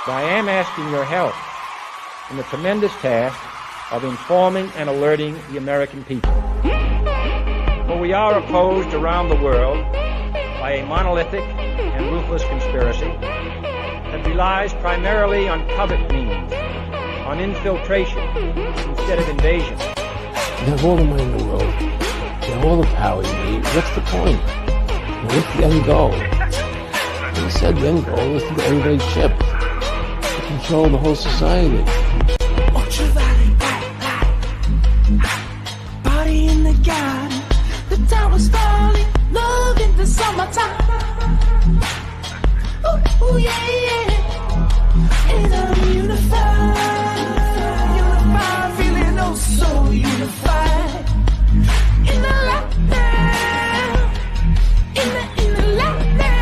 but I am asking your help in the tremendous task of informing and alerting the American people. For we are opposed around the world by a monolithic and ruthless conspiracy that relies primarily on covert means, on infiltration instead of invasion. You have all the money in the world, you have all the power you need. What's the point? What's the end goal? He said the end goal is to get everybody's ship, to control the whole society. Ultraviolet party in the garden, the tower's falling, love in the summertime. Ooh, yeah, yeah. It's all unified, feeling oh so unified. In the lockdown, in the lockdown.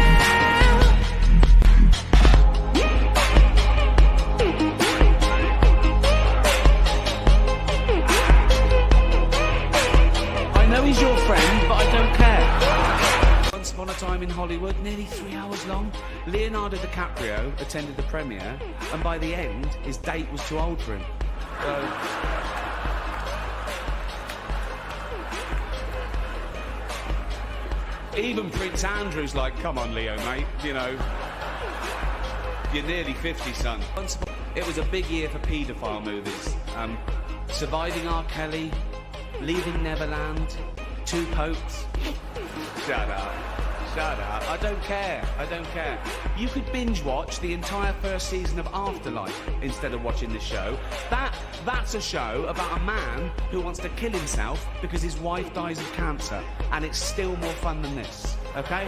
I know he's your friend, but I don't care. Once upon a time in Hollywood, nearly 3 hours long, Leonardo DiCaprio attended the premiere, and by the end, his date was too old for him. So... Even Prince Andrew's like, come on, Leo, mate, you know, you're nearly 50, son. It was a big year for paedophile movies. Surviving R. Kelly, Leaving Neverland, Two Popes. Shut up. Shut up. I don't care. I don't care. You could binge watch the entire first season of Afterlife instead of watching this show. That's a show about a man who wants to kill himself because his wife dies of cancer. And it's still more fun than this. Okay?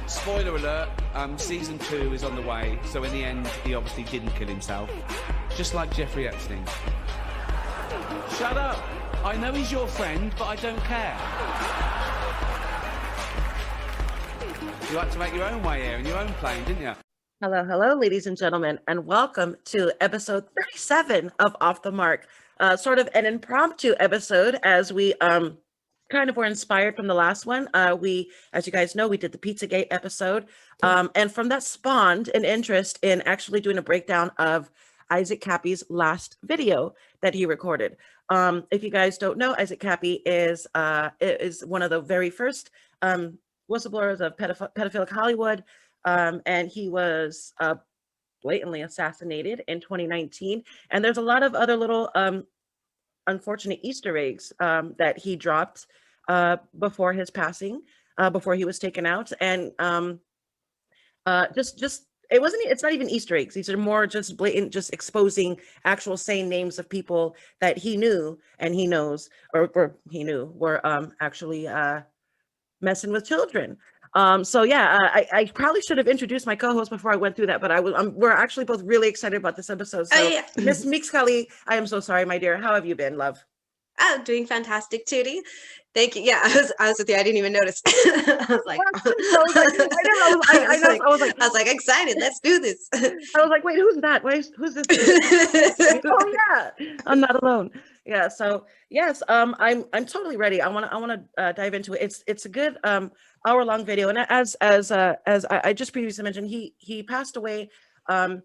Spoiler alert, season 2 is on the way. So in the end, he obviously didn't kill himself. Just like Jeffrey Epstein. Shut up. I know he's your friend, but I don't care. You like to make your own way here in your own plane, didn't you? Hello, hello, ladies and gentlemen, and welcome to episode 37 of Off the Mark. Sort of an impromptu episode as we kind of were inspired from the last one. We, as you guys know, we did the Pizzagate episode, and from that spawned an interest in actually doing a breakdown of Isaac Kappy's last video that he recorded. If you guys don't know, Isaac Kappy is one of the very first whistleblowers of pedophilic Hollywood, and he was blatantly assassinated in 2019. And there's a lot of other little unfortunate Easter eggs that he dropped before his passing, before he was taken out, and it's not even Easter eggs. These are more just blatant, just exposing actual saying names of people that he knew and he knows, or he knew were actually messing with children. So yeah, I probably should have introduced my co-host before I went through that, but we're actually both really excited about this episode. So yeah. Miss Mixcali, I am so sorry, my dear. How have you been, love? Oh, doing fantastic, Tootie. Thank you. Yeah, I was with you. I didn't even notice. I was like, I was like excited. Let's do this. I was like, wait, who's that? Who's this? Oh yeah, I'm not alone. Yeah. So yes, I'm totally ready. I want to dive into it. It's a good hour-long video, and as I just previously mentioned, he passed away. I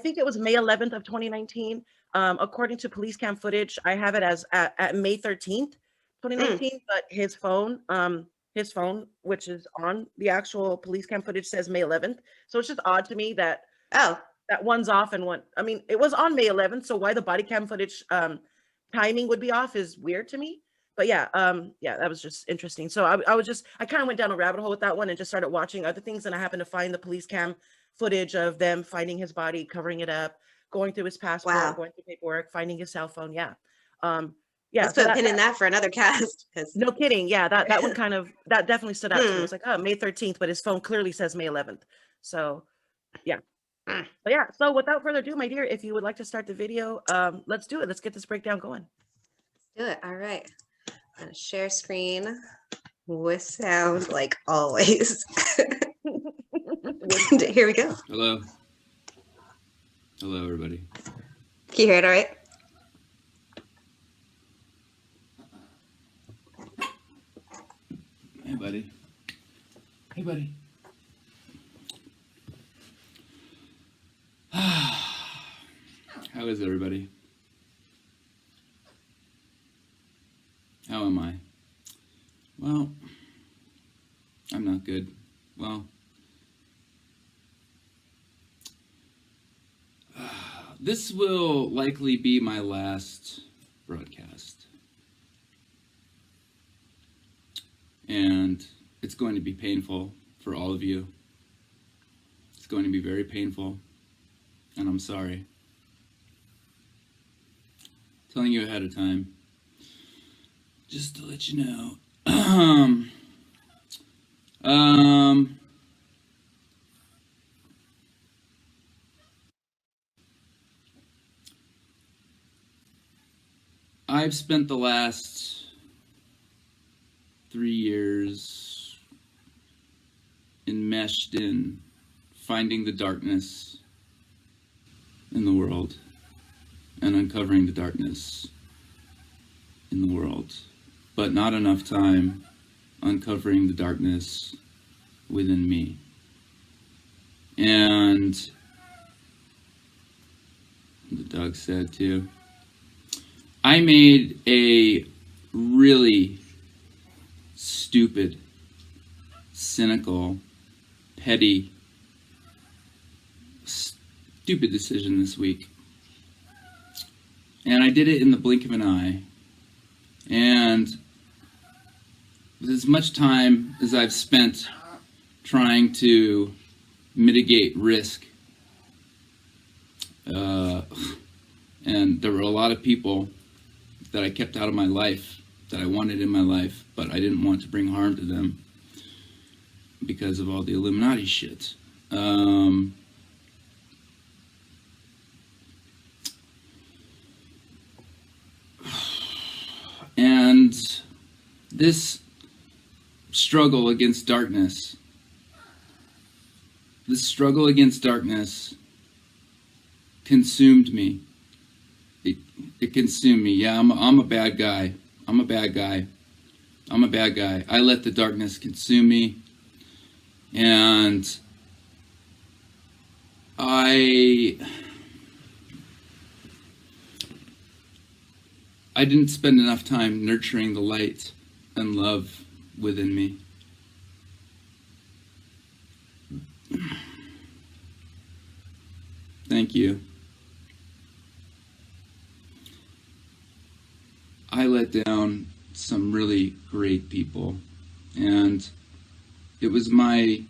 think it was May 11th of 2019. According to police cam footage, I have it as at May 13th, 2019, but his phone, which is on the actual police cam footage, says May 11th. So it's just odd to me that that one's off and one. I mean, it was on May 11th, so why the body cam footage timing would be off is weird to me. But yeah, that was just interesting. So I kind of went down a rabbit hole with that one and just started watching other things, and I happened to find the police cam footage of them finding his body, covering it up, going through his passport, going through paperwork, finding his cell phone. Yeah. Let's put a pin in that for another cast. No kidding. Yeah, that one that definitely stood out to me. It was like, oh, May 13th, but his phone clearly says May 11th. So yeah. But yeah, so without further ado, my dear, if you would like to start the video, let's do it. Let's get this breakdown going. Let's do it. All right. I'm gonna share screen with sound like always. Here we go. Hello. Hello, everybody. Can you hear it all right? Hey, buddy. Hey, buddy. How is everybody? How am I? Well, I'm not good. Well, this will likely be my last broadcast. And it's going to be painful for all of you. It's going to be very painful, and I'm sorry. Telling you ahead of time, just to let you know. I've spent the last 3 years enmeshed in finding the darkness in the world and uncovering the darkness in the world, but not enough time uncovering the darkness within me. And the dog said too, I made a really stupid, cynical, petty, stupid decision this week. And I did it in the blink of an eye. And with as much time as I've spent trying to mitigate risk, and there were a lot of people that I kept out of my life, that I wanted in my life, but I didn't want to bring harm to them because of all the Illuminati shit. And this struggle against darkness, consumed me. It consumed me. Yeah, I'm a bad guy. I'm a bad guy. I let the darkness consume me. And I didn't spend enough time nurturing the light and love within me. Thank you. I let down some really great people, and it was my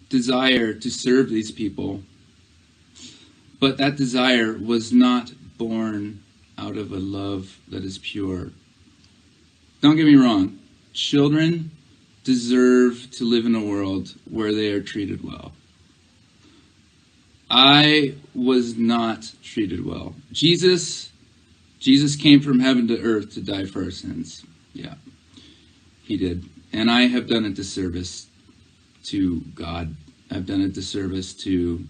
desire to serve these people, but that desire was not born out of a love that is pure. Don't get me wrong, children deserve to live in a world where they are treated well. I was not treated well. Jesus came from heaven to earth to die for our sins. Yeah, he did. And I have done a disservice to God. I've done a disservice to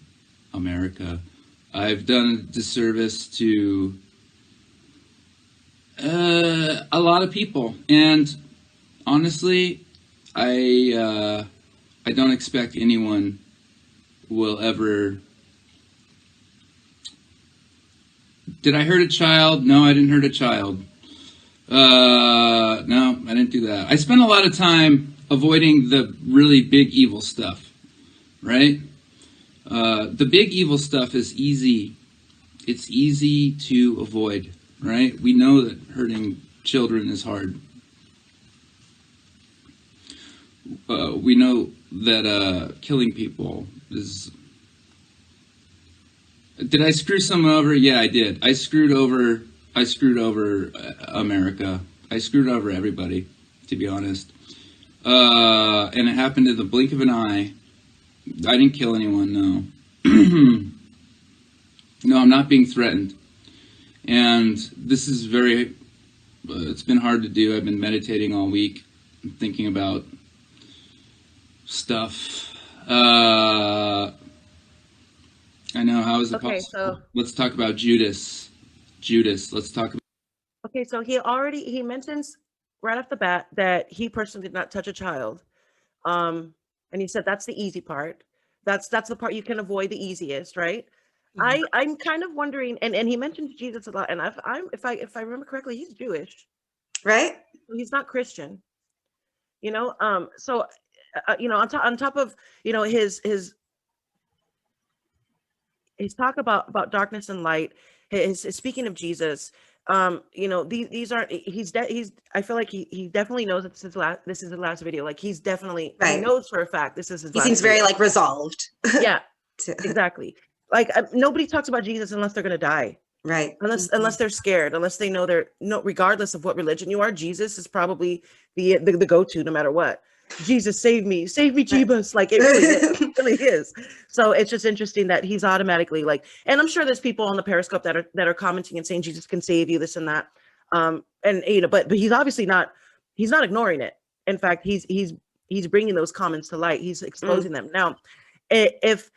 America. I've done a disservice to a lot of people. And honestly, I don't expect anyone will ever... Did I hurt a child? No, I didn't hurt a child. No, I didn't do that. I spent a lot of time avoiding the really big evil stuff, right? The big evil stuff is easy. It's easy to avoid, right? We know that hurting children is hard. We know that killing people is... Did I screw someone over? Yeah, I did. I screwed over America. I screwed over everybody, to be honest. And it happened in the blink of an eye. I didn't kill anyone, no. No, I'm not being threatened. And this is very, it's been hard to do. I've been meditating all week, thinking about stuff. I know, how is it possible? So let's talk about Judas. Let's talk about... Okay, so he mentions right off the bat that he personally did not touch a child. And he said that's the easy part. That's the part you can avoid the easiest, right? I'm kind of wondering, and he mentions Jesus a lot, and if I remember correctly, he's Jewish, Right? he's not Christian, so on top of his talk about darkness and light, his speaking of Jesus, these aren't he's I feel like he definitely knows that this is his last video. Like he Right. knows for a fact this is his He last seems very video. like resolved. Yeah, to- exactly. Like nobody talks about Jesus unless they're gonna die. right. Unless they're scared, unless they know regardless of what religion you are, Jesus is probably the go-to no matter what. Jesus, save me, Jeebus. Like it really is. It really is. So it's just interesting that he's automatically like, and I'm sure there's people on the Periscope that are commenting and saying Jesus can save you, this and that. But he's obviously he's not ignoring it. In fact, he's bringing those comments to light. He's exposing them. Now, if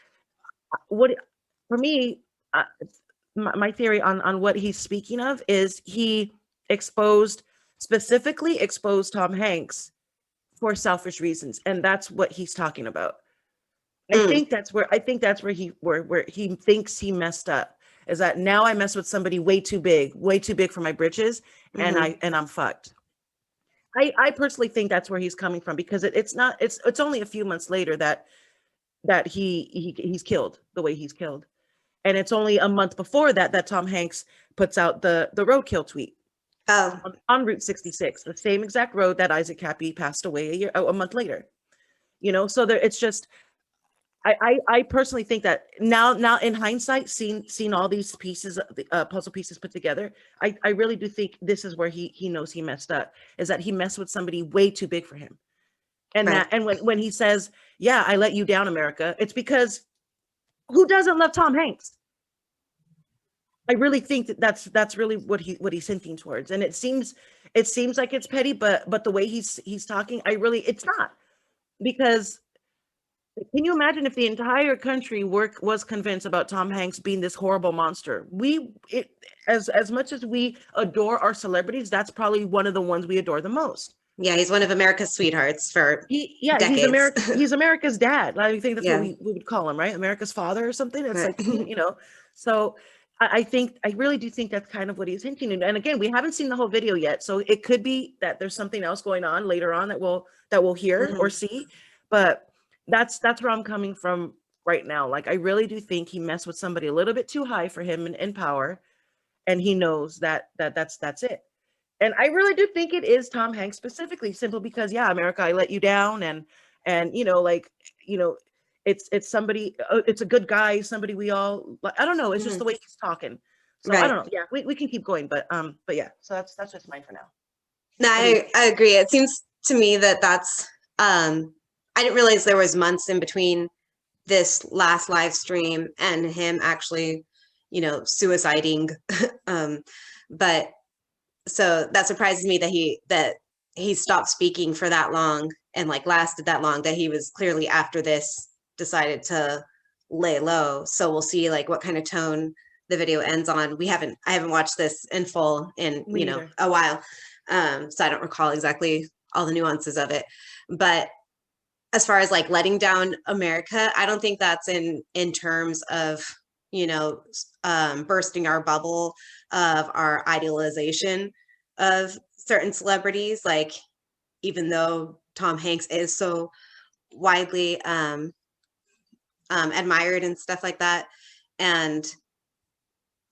what for me, my theory on what he's speaking of is he specifically exposed Tom Hanks for selfish reasons, and that's what he's talking about. I think that's where he thinks he messed up, is that now I mess with somebody way too big for my britches, and I'm fucked. I personally think that's where he's coming from, because it's only a few months later that he's killed the way he's killed. And it's only a month before that Tom Hanks puts out the roadkill tweet on Route 66, the same exact road that Isaac Cappy passed away a month later. So it's just, I personally think that now in hindsight, seeing all these pieces, puzzle pieces put together, I really do think this is where he knows he messed up, is that he messed with somebody way too big for him. And Right. when he says, yeah, I let you down, America, it's because who doesn't love Tom Hanks? I really think that's really what he's hinting towards. And it seems like it's petty, but the way he's talking, it's not. Because can you imagine if the entire country was convinced about Tom Hanks being this horrible monster? As much as we adore our celebrities, that's probably one of the ones we adore the most. Yeah, he's one of America's sweethearts for decades. He's America's dad. I think that's what we would call him, right? America's father or something. It's like, so I really do think that's kind of what he's hinting at. And again, we haven't seen the whole video yet, so it could be that there's something else going on later on that we'll hear or see. But that's where I'm coming from right now. Like I really do think he messed with somebody a little bit too high for him in power, and he knows that's it. And I really do think it is Tom Hanks specifically, simply because, yeah, America, I let you down, and it's somebody, it's a good guy, somebody we all, I don't know, it's just the way he's talking. So I don't know. Yeah, we can keep going, but yeah, so that's just mine for now. No, I agree. It seems to me that's I didn't realize there was months in between this last live stream and him actually, suiciding. But so that surprises me that he stopped speaking for that long and like lasted that long, that he was clearly after this decided to lay low. So we'll see like what kind of tone the video ends on. I haven't watched this in full in, a while. So I don't recall exactly all the nuances of it, but as far as like letting down America, I don't think that's in terms of, bursting our bubble of our idealization of certain celebrities. Like, even though Tom Hanks is so widely admired and stuff like that. And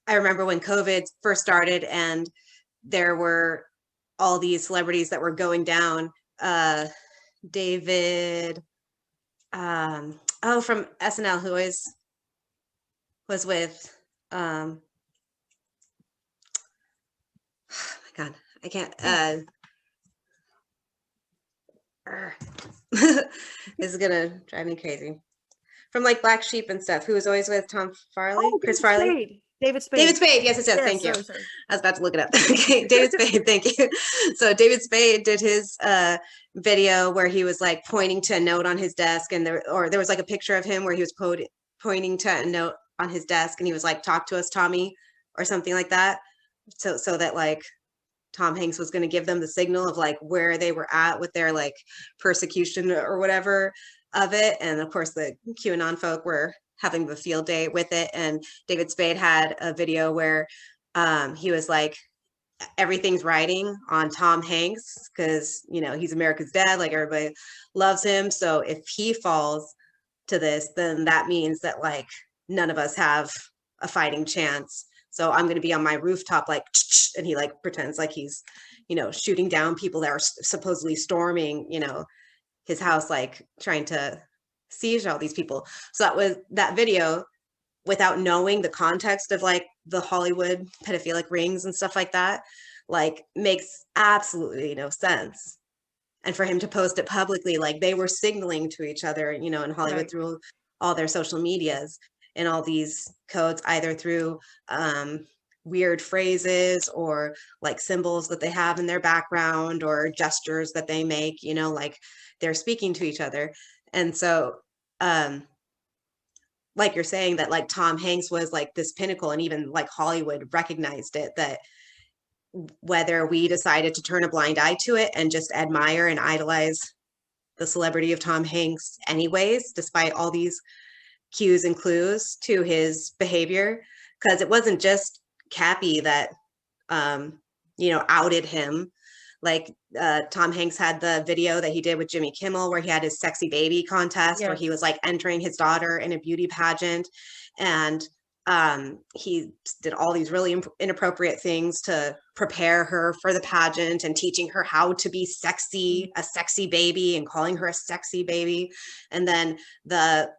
I remember when COVID first started and there were all these celebrities that were going down, David, from SNL, who was with, oh my God, I can't, this is gonna drive me crazy. From like Black Sheep and stuff, who was always with Tom Farley, Chris Farley. David Spade. David Spade, yes, thank you. Sorry. I was about to look it up. Okay, David Spade, thank you. So David Spade did his video where he was like pointing to a note on his desk, and there was like a picture of him where he was pointing to a note on his desk, and he was like, "Talk to us, Tommy," or something like that. So that like Tom Hanks was going to give them the signal of like where they were at with their like persecution or whatever of it. And of course the QAnon folk were having a field day with it. And David Spade had a video where he was like, everything's riding on Tom Hanks because, you know, he's America's dad, like everybody loves him. So if he falls to this, then that means that like none of us have a fighting chance. So I'm going to be on my rooftop, like, and he like pretends like he's, you know, shooting down people that are supposedly storming, you know, his house, like trying to siege all these people. So that was that video, without knowing the context of like the Hollywood pedophilic rings and stuff like that, like makes absolutely no sense. And for him to post it publicly, like they were signaling to each other, you know, in Hollywood Right. through all their social medias and all these codes, either through weird phrases or like symbols that they have in their background or gestures that they make, you know, like they're speaking to each other. And so, like you're saying that like Tom Hanks was like this pinnacle, and even like Hollywood recognized it, that whether we decided to turn a blind eye to it and just admire and idolize the celebrity of Tom Hanks anyways, despite all these cues and clues to his behavior, because it wasn't just Cappy that, you know, outed him. Like Tom Hanks had the video that he did with Jimmy Kimmel where he had his sexy baby contest, where he was like entering his daughter in a beauty pageant. And he did all these really inappropriate things to prepare her for the pageant and teaching her how to be sexy, a sexy baby, and calling her a sexy baby. And then the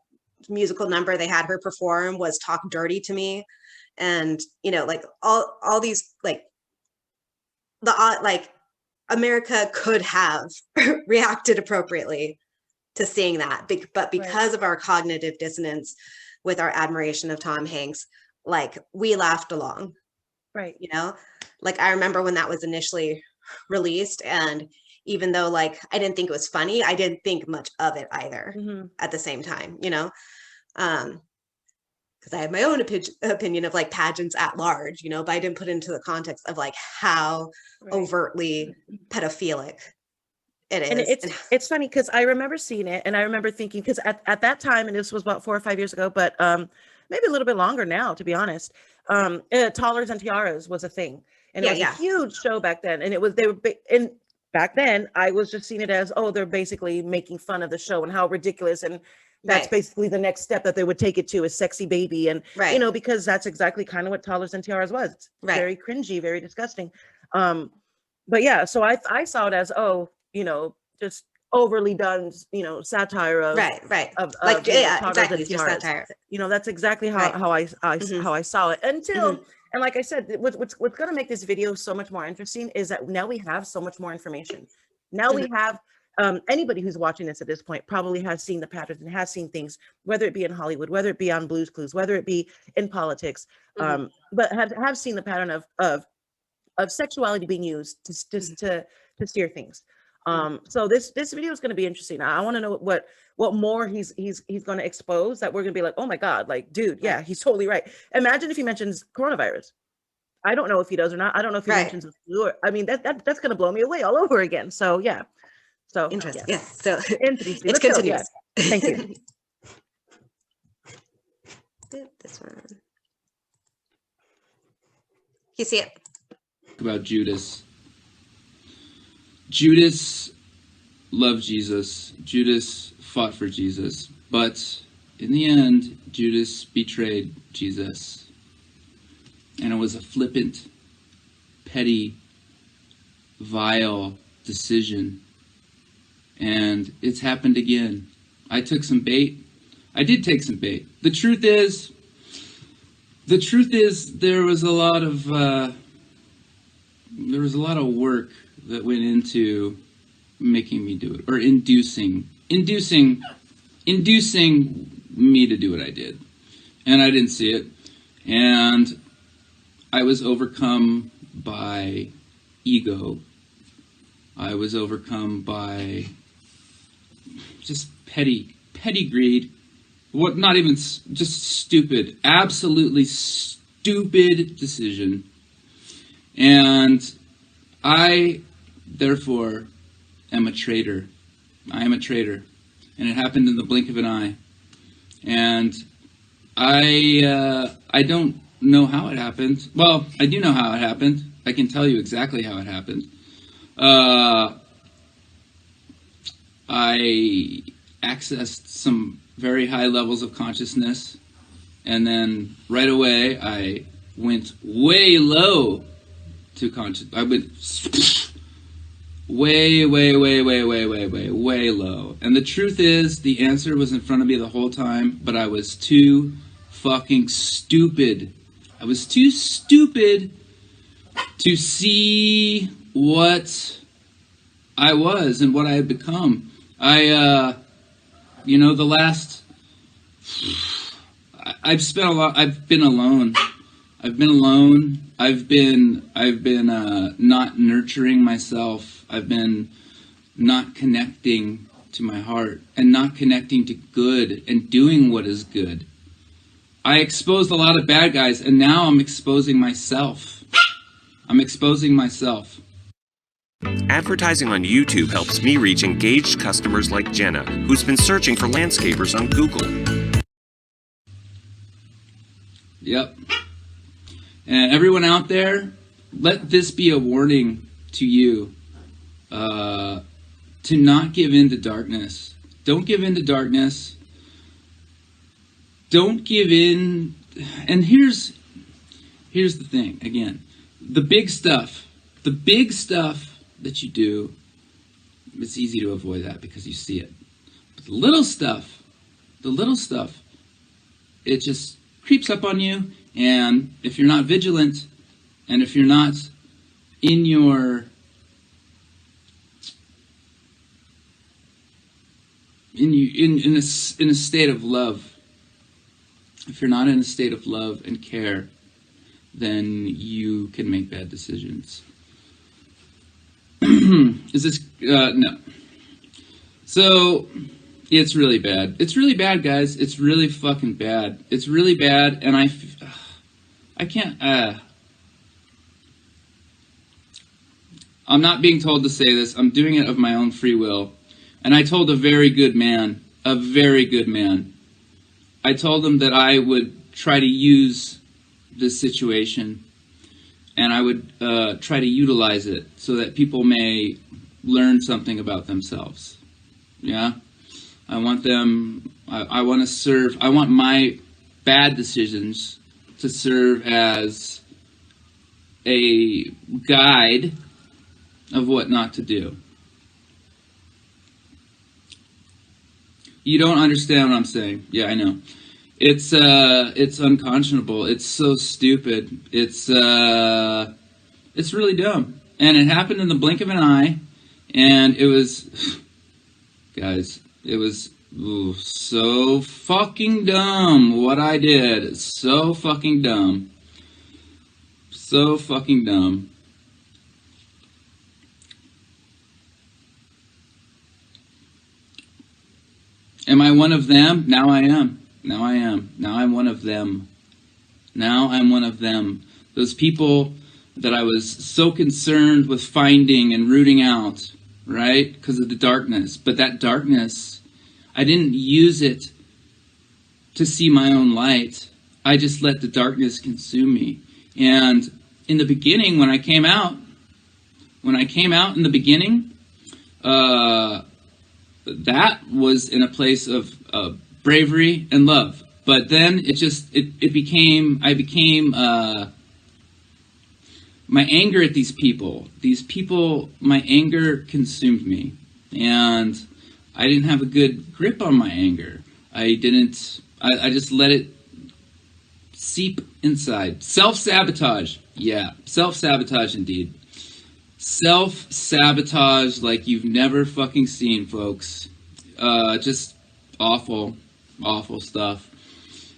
musical number they had her perform was Talk Dirty to Me. And, you know, like all these, like America could have reacted appropriately to seeing that, but because of our cognitive dissonance with our admiration of Tom Hanks, like we laughed along, Right. you know, like I remember when that was initially released, and even though like I didn't think it was funny, I didn't think much of it either at the same time, you know, because I have my own opinion of like pageants at large, you know, but I didn't put into the context of like how overtly pedophilic it is. And it's funny because I remember seeing it, and I remember thinking, because at that time, and this was about 4 or 5 years ago, but maybe a little bit longer now, to be honest, Toddlers and Tiaras was a thing, and it was a huge show back then. And it was, and back then I was just seeing it as, oh, they're basically making fun of the show and how ridiculous, and that's basically the next step that they would take it to, is sexy baby. And you know, because that's exactly kind of what Toddlers and Tiaras was. It's very cringy, very disgusting. But yeah, so I saw it as, oh, you know, just overly done, you know, satire of of like exactly, just satire. You know, that's exactly how I saw it until and like I said, what's going to make this video so much more interesting is that now we have so much more information. Now we have anybody who's watching this at this point probably has seen the patterns and has seen things, whether it be in Hollywood, whether it be on Blue's Clues, whether it be in politics, but have seen the pattern of sexuality being used to steer things. So this video is going to be interesting. I want to know what more he's going to expose, that we're going to be like, oh my God, like, dude, yeah, he's totally right. Imagine if he mentions coronavirus. I don't know if he does or not. I don't know if he mentions the flu. I mean, that's going to blow me away all over again. So yeah. So interesting. Yes. So interesting. It's continuous. Thank you. This one. You see it? About Judas. Judas loved Jesus. Judas fought for Jesus. But in the end, Judas betrayed Jesus. And it was a flippant, petty, vile decision. And it's happened again. I took some bait. I did take some bait. The truth is there was a lot of work that went into making me do it, or inducing me to do what I did. And I didn't see it. And I was overcome by ego. I was overcome by just petty greed. What, not even, just stupid, absolutely stupid decision. And I, therefore, am a traitor. I am a traitor. And it happened in the blink of an eye. And I don't know how it happened. Well, I do know how it happened. I can tell you exactly how it happened. I accessed some very high levels of consciousness, and then right away I went way low to conscious. I went way low. And the truth is, the answer was in front of me the whole time, but I was too fucking stupid. I was too stupid to see what I was and what I had become. I've spent a lot, I've been alone. I've been not nurturing myself. I've been not connecting to my heart and not connecting to good and doing what is good. I exposed a lot of bad guys, and now I'm exposing myself. Advertising on YouTube helps me reach engaged customers like Jenna, who's been searching for landscapers on Google. Yep. And everyone out there, let this be a warning to you to not give in to darkness. Don't give in to darkness. Don't give in. And here's the thing, again. The big stuff that you do, it's easy to avoid that because you see it. But the little stuff, it just creeps up on you, and if you're not vigilant, and if you're not in your in a state of love, if you're not in a state of love and care, then you can make bad decisions. Is this no? So it's really bad. It's really bad, guys. It's really fucking bad. It's really bad, and I can't. I'm not being told to say this. I'm doing it of my own free will. And I told a very good man. I told him that I would try to use this situation, and I would try to utilize it so that people may learn something about themselves. Yeah? I want them, I want to serve, I want my bad decisions to serve as a guide of what not to do. You don't understand what I'm saying. Yeah, I know. It's unconscionable. It's so stupid. It's really dumb. And it happened in the blink of an eye, and it was, guys, it was so fucking dumb what I did. So fucking dumb. So fucking dumb. Am I one of them? Now I am. Now I am. Now I'm one of them. Now I'm one of them. Those people that I was so concerned with finding and rooting out, right? Because of the darkness. But that darkness, I didn't use it to see my own light. I just let the darkness consume me. And in the beginning, when I came out in the beginning, that was in a place of bravery and love. But then I became my anger at these people, my anger consumed me, and I didn't have a good grip on my anger. I just let it seep inside. Self-sabotage. Yeah, self-sabotage indeed. Self-sabotage like you've never fucking seen, folks. Just awful, awful stuff.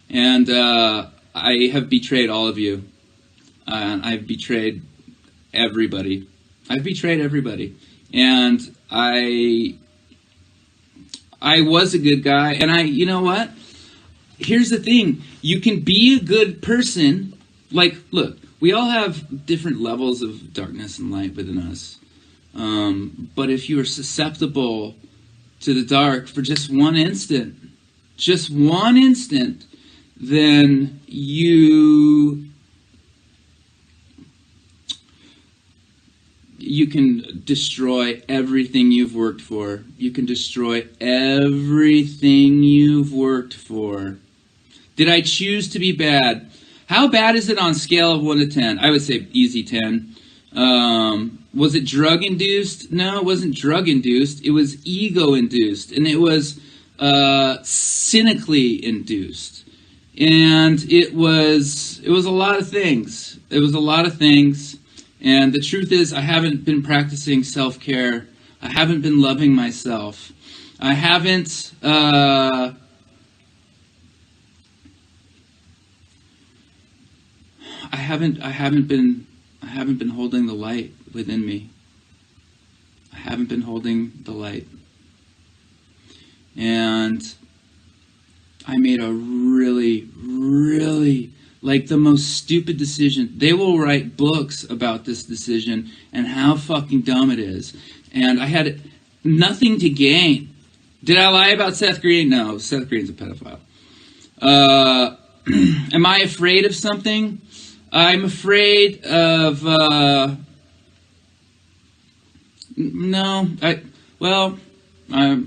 And I have betrayed all of you. I've betrayed everybody. And I was a good guy. And you know what? Here's the thing. You can be a good person. Like, look, we all have different levels of darkness and light within us. But if you are susceptible to the dark for just one instant, then you can destroy everything you've worked for. You can destroy everything you've worked for. Did I choose to be bad? How bad is it on a scale of 1 to 10? I would say easy 10. Was it drug-induced? No, it wasn't drug-induced. It was ego-induced, and it was cynically induced. And it was a lot of things. It was a lot of things. And the truth is, I haven't been practicing self-care. I haven't been loving myself. I haven't been holding the light within me. I haven't been holding the light. And I made a really, really, like the most stupid decision. They will write books about this decision and how fucking dumb it is. And I had nothing to gain. Did I lie about Seth Green? No, Seth Green's a pedophile. Am I afraid of something? I'm afraid of, no, I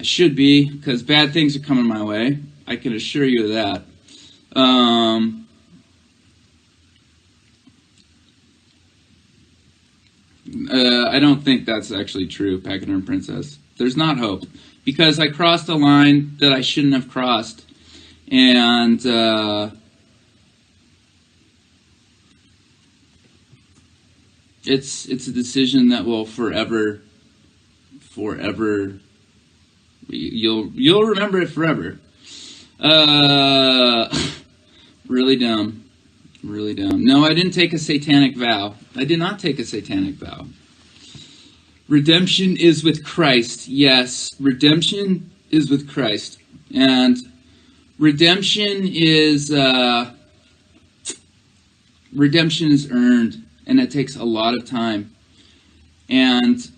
should be, because bad things are coming my way. I can assure you of that. I don't think that's actually true, Pachyderm Princess. There's not hope, because I crossed a line that I shouldn't have crossed, and, It's a decision that will forever, you'll remember it forever. Really dumb. No, I didn't take a satanic vow. I did not take a satanic vow. Redemption is with Christ. Yes, redemption is with Christ. And redemption is earned. And it takes a lot of time. And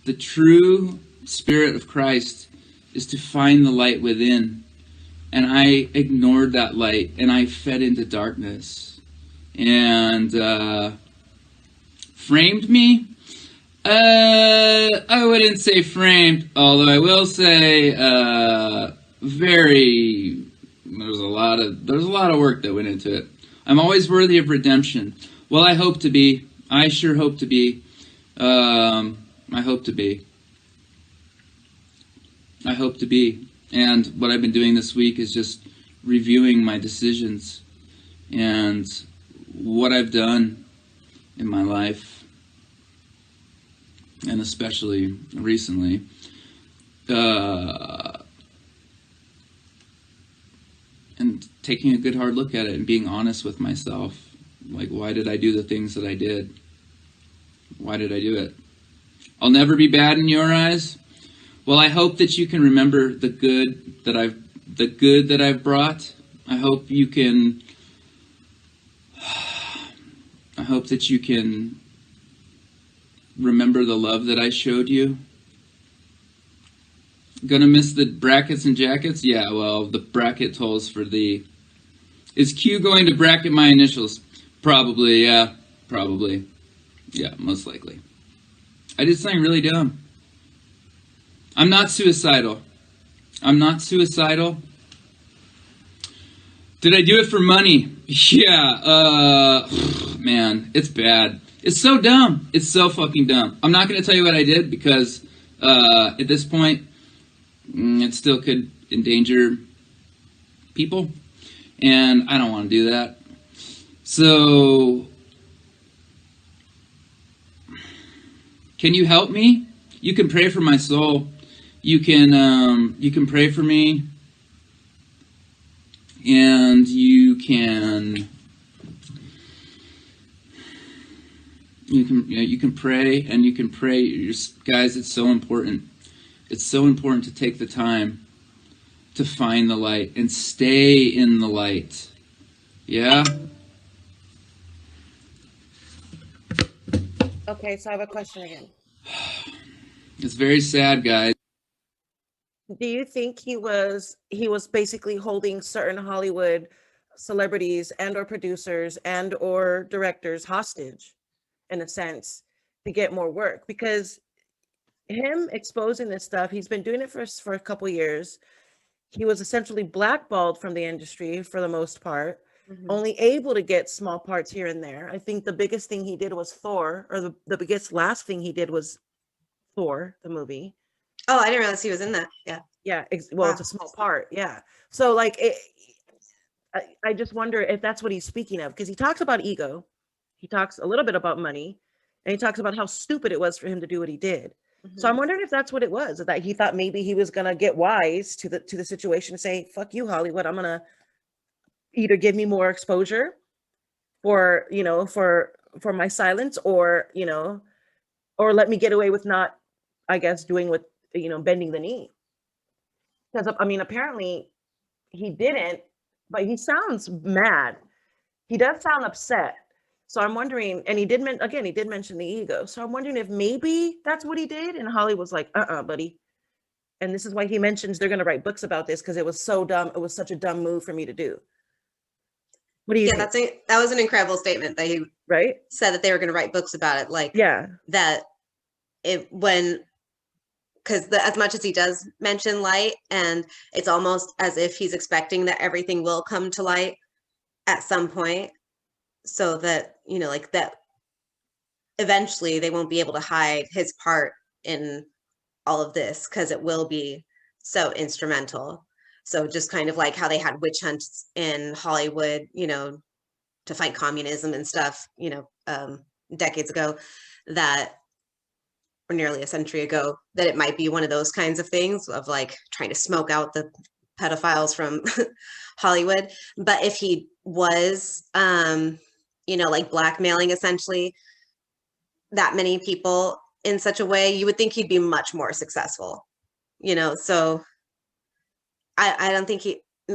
the true spirit of Christ is to find the light within. And I ignored that light, and I fed into darkness. And framed me? I wouldn't say framed, although I will say there's a lot of work that went into it. I'm always worthy of redemption. Well, I hope to be. I sure hope to be. I hope to be. And what I've been doing this week is just reviewing my decisions and what I've done in my life, and especially recently. And taking a good hard look at it and being honest with myself. Like, why did I do the things that I did? Why did I do it? I'll never be bad in your eyes. Well, I hope that you can remember the good that I've brought. I hope that you can remember the love that I showed you. Gonna miss the brackets and jackets? Yeah, well, the bracket tolls for thee. Is Q going to bracket my initials? Probably, yeah. Probably. Yeah, most likely. I did something really dumb. I'm not suicidal. Did I do it for money? Yeah, man, it's bad. It's so dumb. It's so fucking dumb. I'm not going to tell you what I did because at this point, it still could endanger people, and I don't want to do that. So, can you help me? You can pray for my soul. You can pray for me, and you can pray, and you can pray. Guys, it's so important. It's so important to take the time to find the light and stay in the light. Yeah? Okay, so I have a question again. It's very sad, guys. do you think he was basically holding certain Hollywood celebrities and or producers and or directors hostage in a sense to get more work? Because him exposing this stuff, he's been doing it for a couple years. He was essentially blackballed from the industry for the most part, only able to get small parts here and there. I think the biggest thing he did was Thor, or the biggest last thing he did was Thor, the movie. Oh, I didn't realize he was in that. Yeah. Yeah. Well, Wow. it's a small part. Yeah. So like, I just wonder if that's what he's speaking of, because he talks about ego. He talks a little bit about money, and he talks about how stupid it was for him to do what he did. So I'm wondering if that's what it was, that he thought maybe he was gonna get wise to the situation and say, "Fuck you, Hollywood. I'm gonna either give me more exposure, for for my silence, or or let me get away with not, I guess, doing what bending the knee." Because I mean, apparently he didn't, but he sounds mad. He does sound upset. So I'm wondering, and he did mention the ego. So I'm wondering if maybe that's what he did, and Holly was like, buddy. And this is why he mentions they're gonna write books about this, because it was so dumb. It was such a dumb move for me to do. What do you think? That was an incredible statement that he Right? said that they were going to write books about it. Like Yeah. that because as much as he does mention light, and it's almost as if he's expecting that everything will come to light at some point, so that like that eventually they won't be able to hide his part in all of this, because it will be so instrumental. So just kind of like how they had witch hunts in Hollywood, to fight communism and stuff, decades ago, or nearly a century ago, that it might be one of those kinds of things of like trying to smoke out the pedophiles from Hollywood. But if he was, like blackmailing essentially that many people in such a way, you would think he'd be much more successful, so I don't think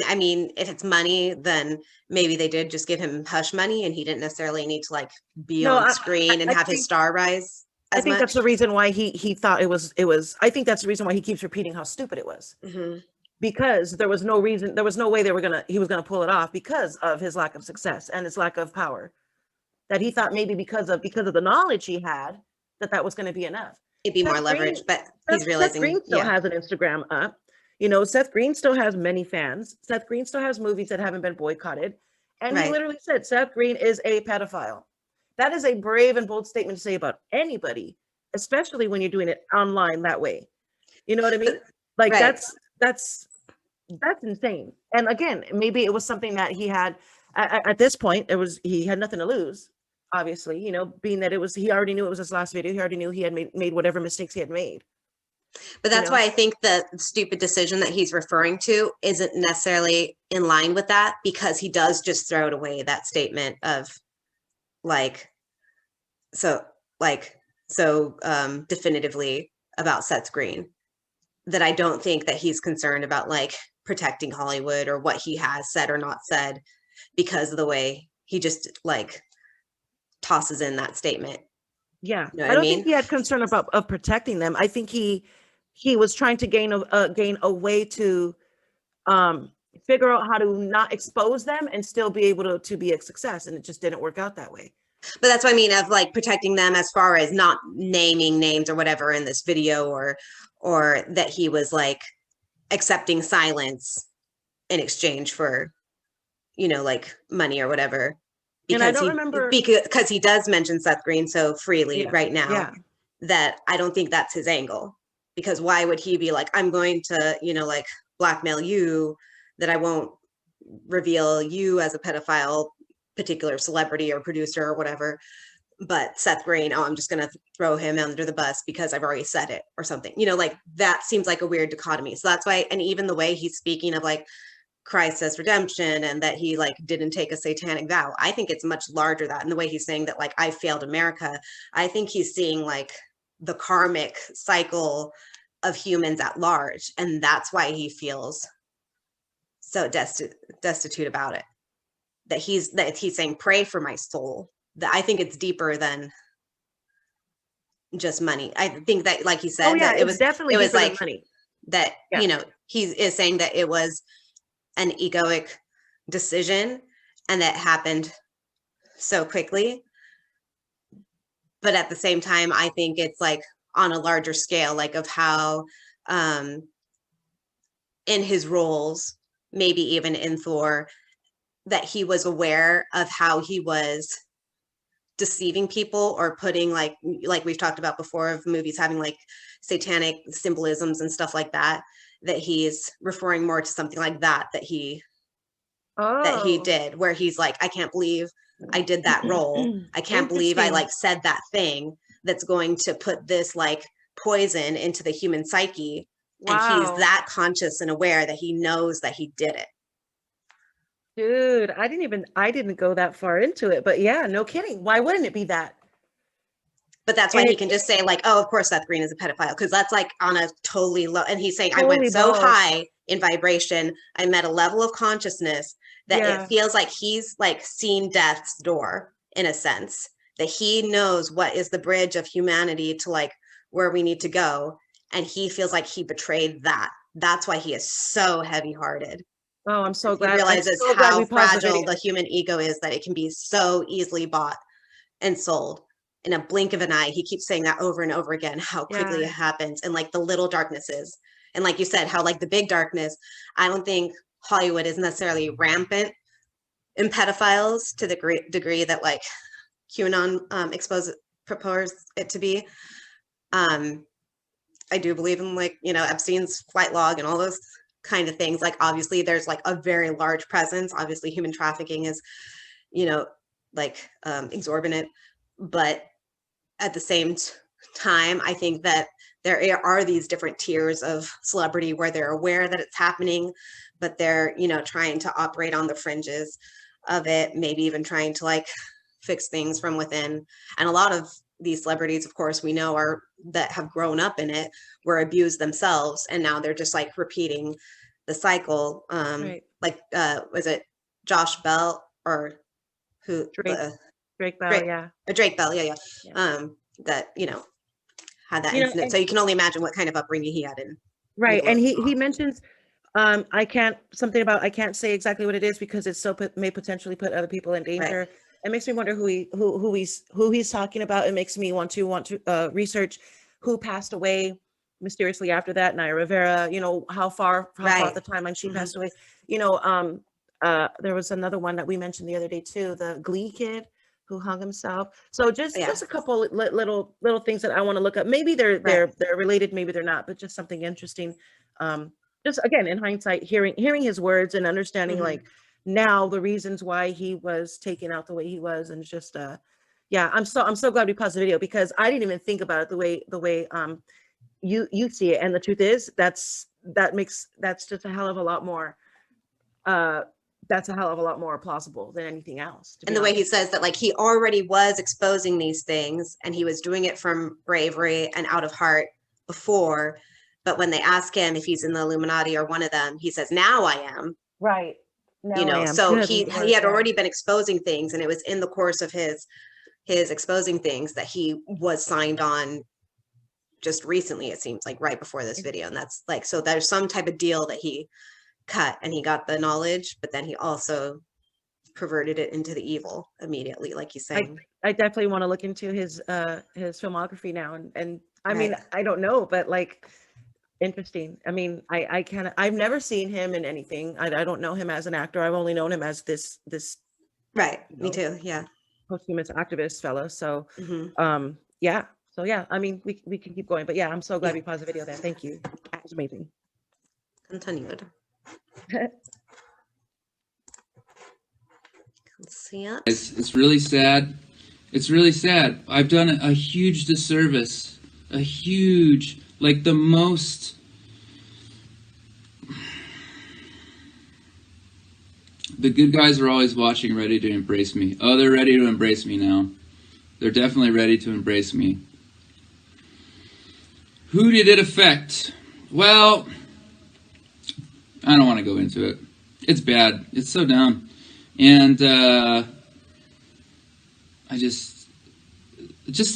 I mean, if it's money, then maybe they did just give him hush money and he didn't necessarily need to like be on screen and have his star rise. I think that's the reason why he thought it was. I think that's the reason why he keeps repeating how stupid it was. Because there was no way he was gonna pull it off, because of his lack of success and his lack of power. That he thought maybe because of the knowledge he had, that was going to be enough. It'd be more leverage, but he's realizing Seth Green still has an Instagram up. Seth Green still has many fans. Seth Green still has movies that haven't been boycotted. And he literally said Seth Green is a pedophile. That is a brave and bold statement to say about anybody, especially when you're doing it online that way. You know what I mean? Like that's insane. And again, maybe it was something that he had at this point. He had nothing to lose, obviously, being that he already knew it was his last video. He already knew he had made whatever mistakes he had made. But that's why I think the stupid decision that he's referring to isn't necessarily in line with that, because he does just throw it away, that statement of definitively about Seth Green, that I don't think that he's concerned about like protecting Hollywood or what he has said or not said, because of the way he just like tosses in that statement. Yeah, I don't think he had concern of protecting them. I think he was trying to gain a way to figure out how to not expose them and still be able to be a success, and it just didn't work out that way. But that's what I mean of like protecting them, as far as not naming names or whatever in this video, or that he was like accepting silence in exchange for like money or whatever. And I don't remember, because he does mention Seth Green so freely right now, that I don't think that's his angle. Because why would he be like, I'm going to, like blackmail you, that I won't reveal you as a pedophile, particular celebrity or producer or whatever, but Seth Green, I'm just going to throw him under the bus because I've already said it or something, like that seems like a weird dichotomy. So that's why, and even the way he's speaking of like Christ as redemption, and that he like didn't take a satanic vow, I think it's much larger than that. And the way he's saying that like I failed America, I think he's seeing like the karmic cycle of humans at large, and that's why he feels so destitute about it. That he's saying pray for my soul. That I think it's deeper than just money. I think that, like he said, it was like money. that, Yeah. you know, he is saying that it was an egoic decision and that happened so quickly. But at the same time, I think it's like on a larger scale, like of how in his roles, maybe even in Thor, that he was aware of how he was deceiving people or putting like we've talked about before of movies having like satanic symbolisms and stuff like that, that he's referring more to something like that he Oh, did, where he's like, I can't believe I did that role. I can't believe I Interesting. like said that thing that's going to put this like poison into the human psyche. And he's Wow. that conscious and aware that he knows that he did it. Dude, I didn't go that far into it, but yeah, no kidding. Why wouldn't it be that? But that's why And he it- can just say like, oh, of course Seth Green is a pedophile, because that's like on a totally low. And he's saying, I Totally went so both. high in vibration, I'm at a level of consciousness that Yeah. it feels like he's like seen death's door in a sense, that he knows what is the bridge of humanity to like where we need to go. And he feels like he betrayed that. That's why he is so heavy hearted. Oh, I'm so He glad. I'm realizes so glad how we paused the fragile video. the human ego is, that it can be so easily bought and sold in a blink of an eye. He keeps saying that over and over again, how quickly Yeah. it happens, and like the little darknesses. And like you said, how like the big darkness, I don't think Hollywood is necessarily rampant in pedophiles to the degree that like QAnon purports it to be. I do believe in like, you know, Epstein's flight log and all those kind of things. Like obviously there's like a very large presence. Obviously human trafficking is, you know, like exorbitant. But at the same time, I think that there are these different tiers of celebrity where they're aware that it's happening, but they're, you know, trying to operate on the fringes of it, maybe even trying to like fix things from within. And a lot of these celebrities, of course, we know are that have grown up in it, were abused themselves, and now they're just like repeating the cycle. Right. Like was it Josh Bell or who? Drake Bell, Drake- yeah. Drake Bell, yeah. Yeah. That, you know, had that You know, incident. and- So you can only imagine what kind of upbringing he had in. Right. New And Orleans. he mentions I can't say exactly what it is because it so may potentially put other people in danger. It makes me wonder who he's talking about. It makes me want to research who passed away mysteriously after that. Naya Rivera, you know, how far Right. the timeline she Mhm. passed away. You know, there was another one that we mentioned the other day too, the Glee kid who hung himself. So just a couple little things that I want to look up. Maybe they're related, maybe they're not, but just something interesting. Just again, in hindsight, hearing his words and understanding Mhm. like now the reasons why he was taken out the way he was, and just yeah, I'm so glad we paused the video because I didn't even think about it the way you see it. And the truth is that's just a hell of a lot more that's a hell of a lot more plausible than anything else. to be And the way he honest. says that, like, he already was exposing these things and he was doing it from bravery and out of heart before. But when they ask him if he's in the Illuminati or one of them, he says, now I am. Right. Now You know, I am. so Good he Lord, had yeah. already been exposing things, and it was in the course of his exposing things that he was signed on just recently, it seems like right before this video. And that's like, so there's some type of deal that he cut and he got the knowledge, but then he also perverted it into the evil immediately, like he's saying. I definitely want to look into his filmography now, and I mean, Right. I don't know, but like interesting. I mean, I've never seen him in anything. I don't know him as an actor. I've only known him as this Right. you Me know, too. Yeah. posthumous activist fellow. So Mhm. yeah. So yeah, I mean, we can keep going, but yeah, I'm so glad Yeah. we paused the video there. Thank you. That was amazing. Continued. Let's see it. It's really sad. It's really sad. I've done a huge disservice. A huge, like the most. The good guys are always watching, ready to embrace me. Oh, they're ready to embrace me now. They're definitely ready to embrace me. Who did it affect? Well, I don't want to go into it. It's bad. It's so dumb. And I just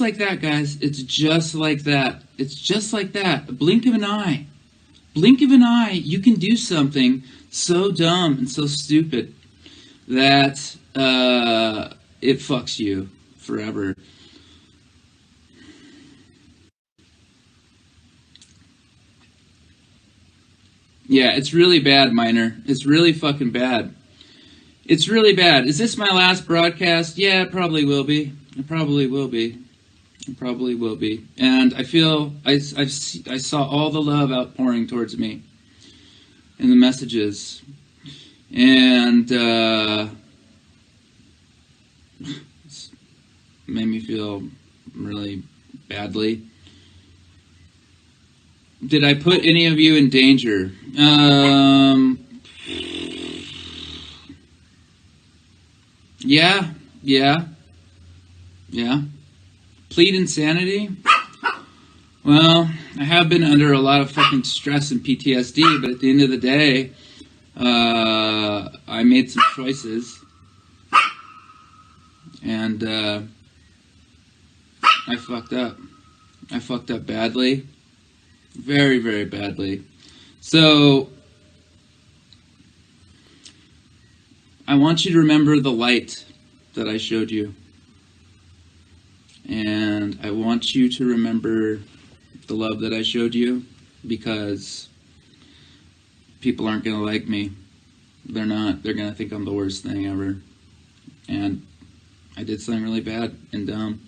like that, guys. It's just like that. It's just like that. A blink of an eye. blink of an eye, you can do something so dumb and so stupid that it fucks you forever. Yeah, it's really bad, Minor. It's really fucking bad. It's really bad. Is this my last broadcast? Yeah, it probably will be. It probably will be. It probably will be. And I feel I saw all the love outpouring towards me in the messages. And it's made me feel really badly. Did I put any of you in danger? Yeah. Plead insanity? Well, I have been under a lot of fucking stress and PTSD, but at the end of the day, I made some choices. And I fucked up. I fucked up badly. Very, very badly. So, I want you to remember the light that I showed you. And I want you to remember the love that I showed you, because people aren't going to like me. They're not. They're going to think I'm the worst thing ever. And I did something really bad and dumb.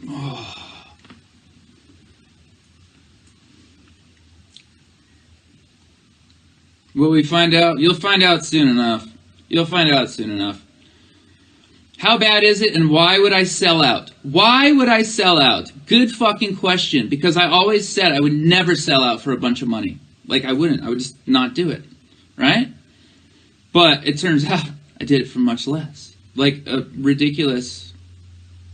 Oh. Will we find out? You'll find out soon enough. You'll find out soon enough. How bad is it, and why would I sell out? Why would I sell out? Good fucking question, because I always said I would never sell out for a bunch of money. Like, I wouldn't. I would just not do it. Right? But it turns out I did it for much less. Like, a ridiculous...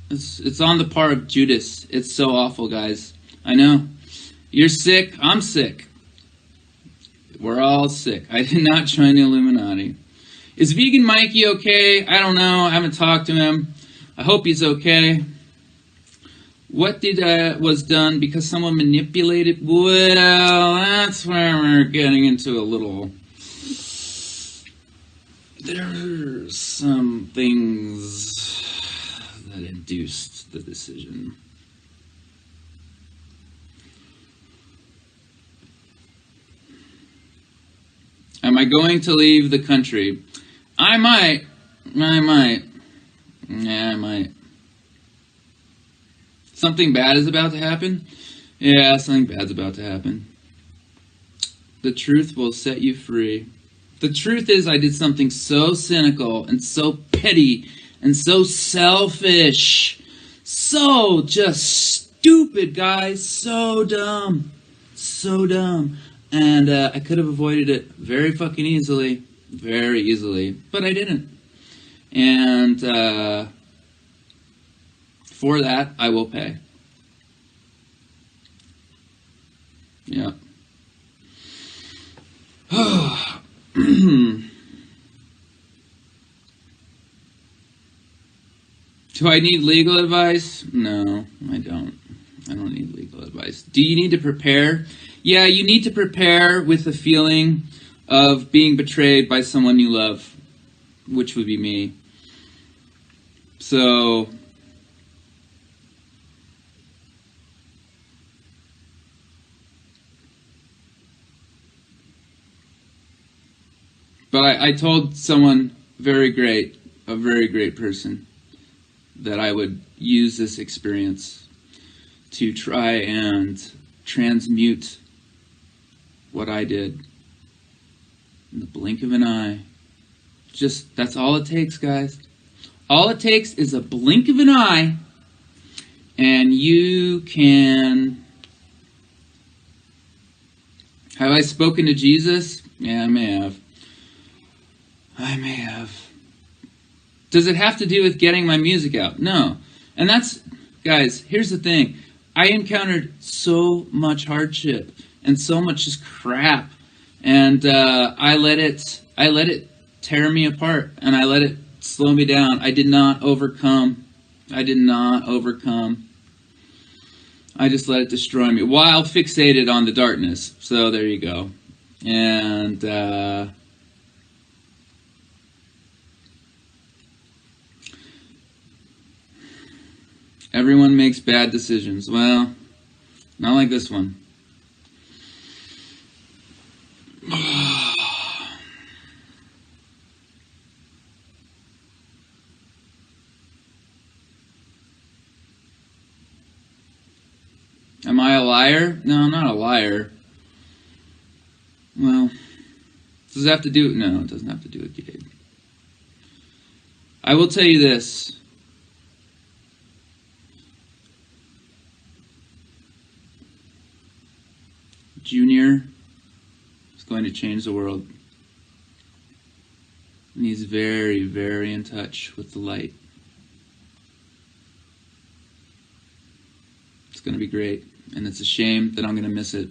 It's on the par of Judas. It's so awful, guys. I know. You're sick. I'm sick. We're all sick. I did not join the Illuminati. Is Vegan Mikey okay? I don't know. I haven't talked to him. I hope he's okay. What was done because someone manipulated? Well, that's where we're getting into a little... There's some things that induced the decision. Am I going to leave the country? I might. Yeah, I might. Something bad is about to happen? Yeah, something bad's about to happen. The truth will set you free. The truth is, I did something so cynical and so petty and so selfish. So just stupid, guys. So dumb. So dumb. And I could have avoided it very fucking easily. Very easily. But I didn't. And for that, I will pay. Yeah. Do I need legal advice? No, I don't. I don't need legal advice. Do you need to prepare? Yeah, you need to prepare with the feeling of being betrayed by someone you love, which would be me. So, but I told someone a very great person, that I would use this experience to try and transmute what I did in the blink of an eye. Just, that's all it takes, guys. All it takes is a blink of an eye, and you can... Have I spoken to Jesus? Yeah, I may have. I may have. Does it have to do with getting my music out? No. And that's, guys, here's the thing. I encountered so much hardship and so much just crap. And I let it tear me apart, and I let it slow me down. I did not overcome. I did not overcome. I just let it destroy me while fixated on the darkness. So there you go. And everyone makes bad decisions. Well, not like this one. Am I a liar? No, I'm not a liar. Well, does it have to do? No, it doesn't have to do with Gabe. I will tell you this. Junior is going to change the world. And he's very, very in touch with the light. It's going to be great. And it's a shame that I'm going to miss it.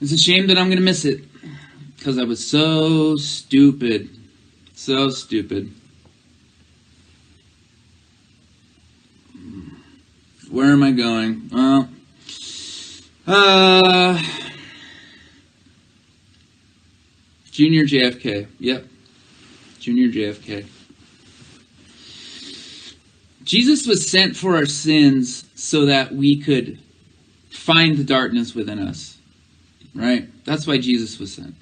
It's a shame that I'm going to miss it. Because I was so stupid. So stupid. Where am I going? Well, Junior JFK. Yep. Junior JFK. Jesus was sent for our sins so that we could find the darkness within us. Right? That's why Jesus was sent.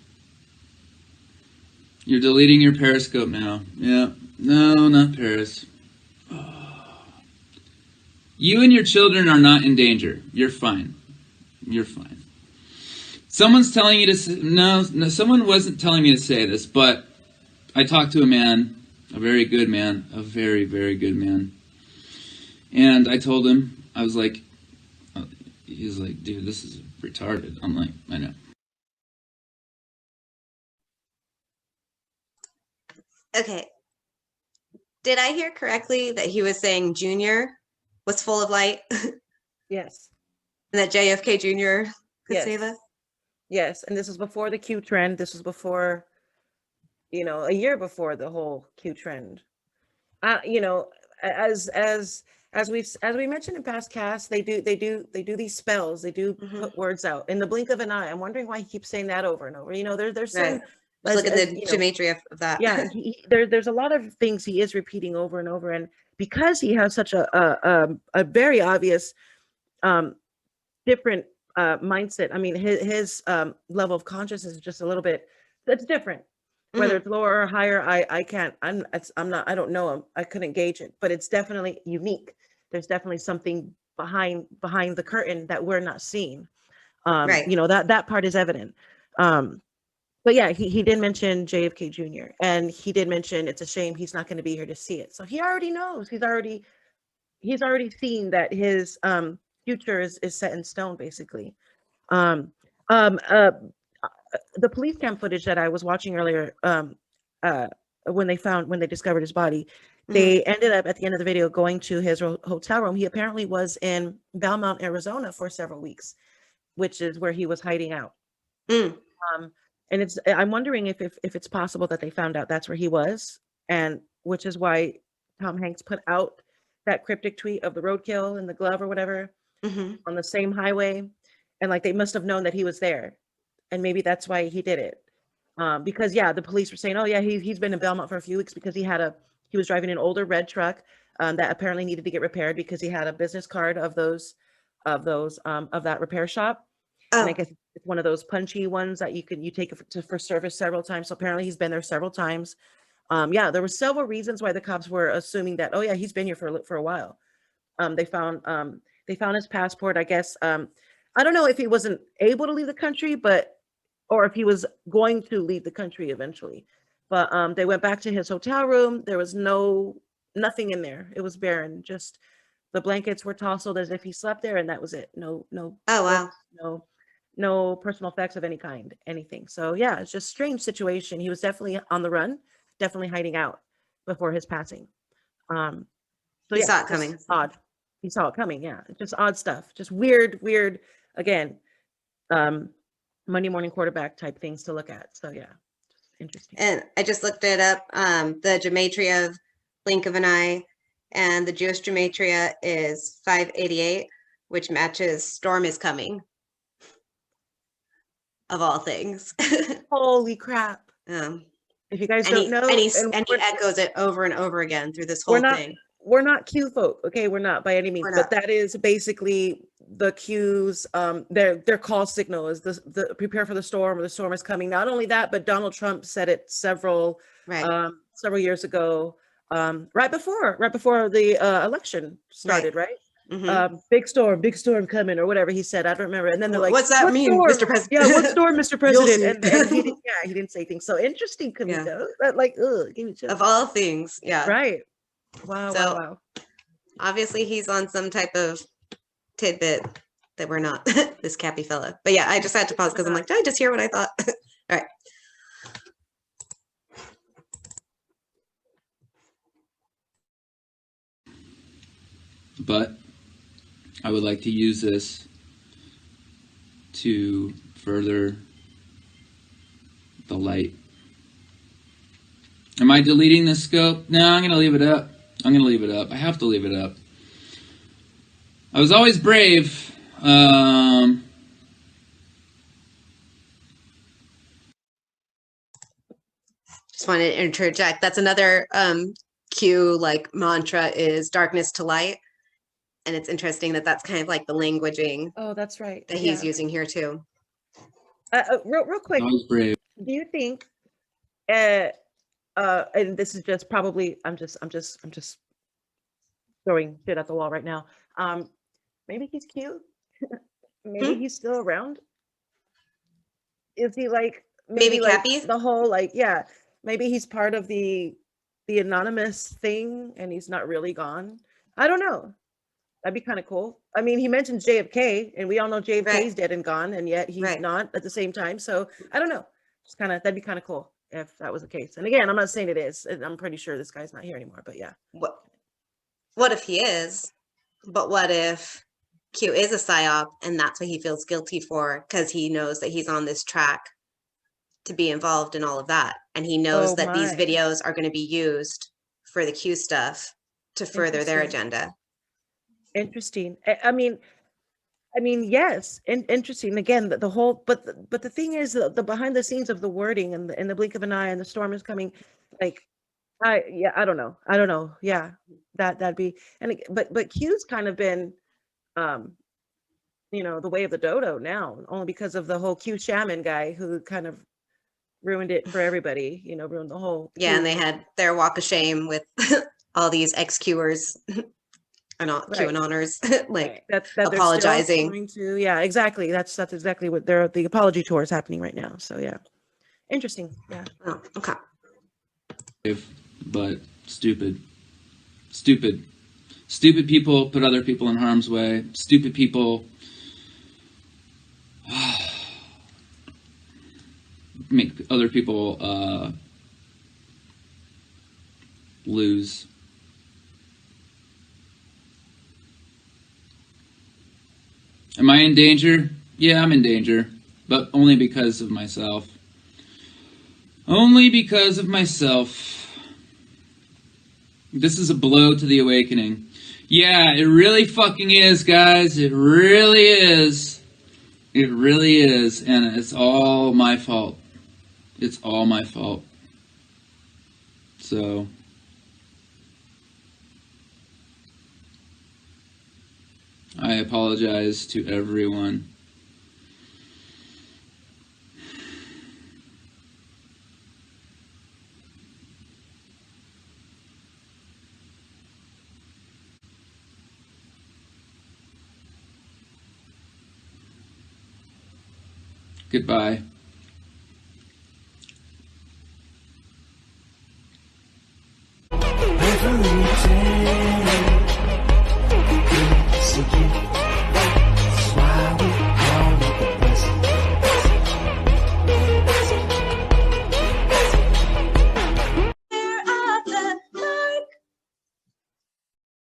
You're deleting your Periscope now. Yeah. No, not Paris. Oh. You and your children are not in danger. You're fine. You're fine. Someone's telling you to say, no, someone wasn't telling me to say this, but I talked to a man, a very good man, a very, very good man. And I told him, I was like, he was like, dude, this is retarded. I'm like, I know. Okay. Did I hear correctly that he was saying Junior was full of light? Yes. And that JFK Jr. could Yes. save us? Yes. And this was before the Q trend. This was before, a year before the whole Q trend. As we mentioned in past casts, they do these spells. They do put words out in the blink of an eye. I'm wondering why he keeps saying that over and over. There's some. Right. Let's look at the gematria of that. Yeah, there's a lot of things he is repeating over and over, and because he has such a very obvious different mindset. I mean, his level of consciousness is just a little bit. That's different. Whether it's lower or higher, I can't. I'm not. I don't know him. I couldn't gauge it, but it's definitely unique. There's definitely something behind the curtain that we're not seeing. Right. That part is evident. But yeah, he did mention JFK Jr. and he did mention it's a shame he's not going to be here to see it. So he already knows. He's already seen that his future is set in stone, basically. The police cam footage that I was watching earlier, when they discovered his body, they ended up at the end of the video going to his hotel room. He apparently was in Belmont, Arizona for several weeks, which is where he was hiding out. And I'm wondering if it's possible that they found out that's where he was, and which is why Tom Hanks put out that cryptic tweet of the roadkill and the glove or whatever on the same highway, and like they must have known that he was there, and maybe that's why he did it. Because the police were saying, oh yeah, he's been in Belmont for a few weeks because he was driving an older red truck that apparently needed to get repaired because he had a business card of that repair shop. And I guess it's one of those punchy ones that you take it for service several times. So apparently he's been there several times. There were several reasons why the cops were assuming that, oh yeah, he's been here for a while. They found his passport. I guess I don't know if he wasn't able to leave the country, or if he was going to leave the country eventually. But they went back to his hotel room. There was nothing in there. It was barren. Just the blankets were tousled as if he slept there, and that was it. No. Oh wow. No personal effects of any kind, anything. So yeah, it's just a strange situation. He was definitely on the run, definitely hiding out before his passing. So he saw it coming. Odd. He saw it coming. Yeah, it's just odd stuff. Just weird. Again, Monday morning quarterback type things to look at. So yeah, just interesting. And I just looked it up. The gematria of blink of an eye, and the Jewish gematria is 588. which matches Storm is Coming, of all things. Holy crap. If you guys And don't know, he and echoes it over and over again through this we're whole not thing. we're not Q folk, okay? We're not by any means, We're but not. that is basically the Q's their call signal is the prepare for the storm, or the storm is coming. Not only that, but Donald Trump said it several years ago, right before the election started, right? Big storm coming, or whatever he said. I don't remember. And then they're like, "What's that what mean, storm? Mr. President?" Yeah, what storm, Mr. You'll President? see. And he didn't say things. So interesting, Kamiko. That like, give me chills. Of all things, yeah. Right. Wow. So, wow. obviously he's on some type of tidbit that we're not, this Cappy fella. But yeah, I just had to pause because I'm like, did I just hear what I thought? All right. But I would like to use this to further the light. Am I deleting this scope? No, I'm going to leave it up. I'm going to leave it up. I have to leave it up. I was always brave. Just wanted to interject. That's another Q like mantra is darkness to light. And it's interesting that that's kind of like the languaging. Oh, that's right. That he's using here too. Real quick. I was brave. Do you think and this is just probably I'm just throwing shit at the wall right now. Maybe he's cute. Maybe he's still around. Is he like maybe like Cappy? The whole like maybe he's part of the anonymous thing and he's not really gone. I don't know. That'd be kind of cool. I mean, he mentions JFK, and we all know JFK's dead and gone, and yet he's not at the same time. So I don't know. Just that'd be kind of cool if that was the case. And again, I'm not saying it is. I'm pretty sure this guy's not here anymore. But yeah. What if he is? But what if Q is a psyop, and that's what he feels guilty for because he knows that he's on this track to be involved in all of that, and he knows that these videos are going to be used for the Q stuff to further their agenda. Interesting. I mean, yes, interesting. Again, the whole, but the thing is, the behind the scenes of the wording and in the blink of an eye, and the storm is coming. Like, I don't know. Yeah, that'd be. And but Q's kind of been, the way of the dodo now, only because of the whole Q shaman guy who kind of ruined it for everybody. Ruined the whole. Yeah, and they had their walk of shame with all these ex-Qers. Not QAnoners, like that's apologizing. Yeah, exactly. That's exactly what the apology tour is happening right now. So yeah, interesting. Yeah. Oh, okay. But stupid people put other people in harm's way. Stupid people make other people lose. Am I in danger? Yeah, I'm in danger, but only because of myself. Only because of myself. This is a blow to the awakening. Yeah, it really fucking is, guys. It really is. It really is, and it's all my fault. It's all my fault. So... I apologize to everyone. Goodbye.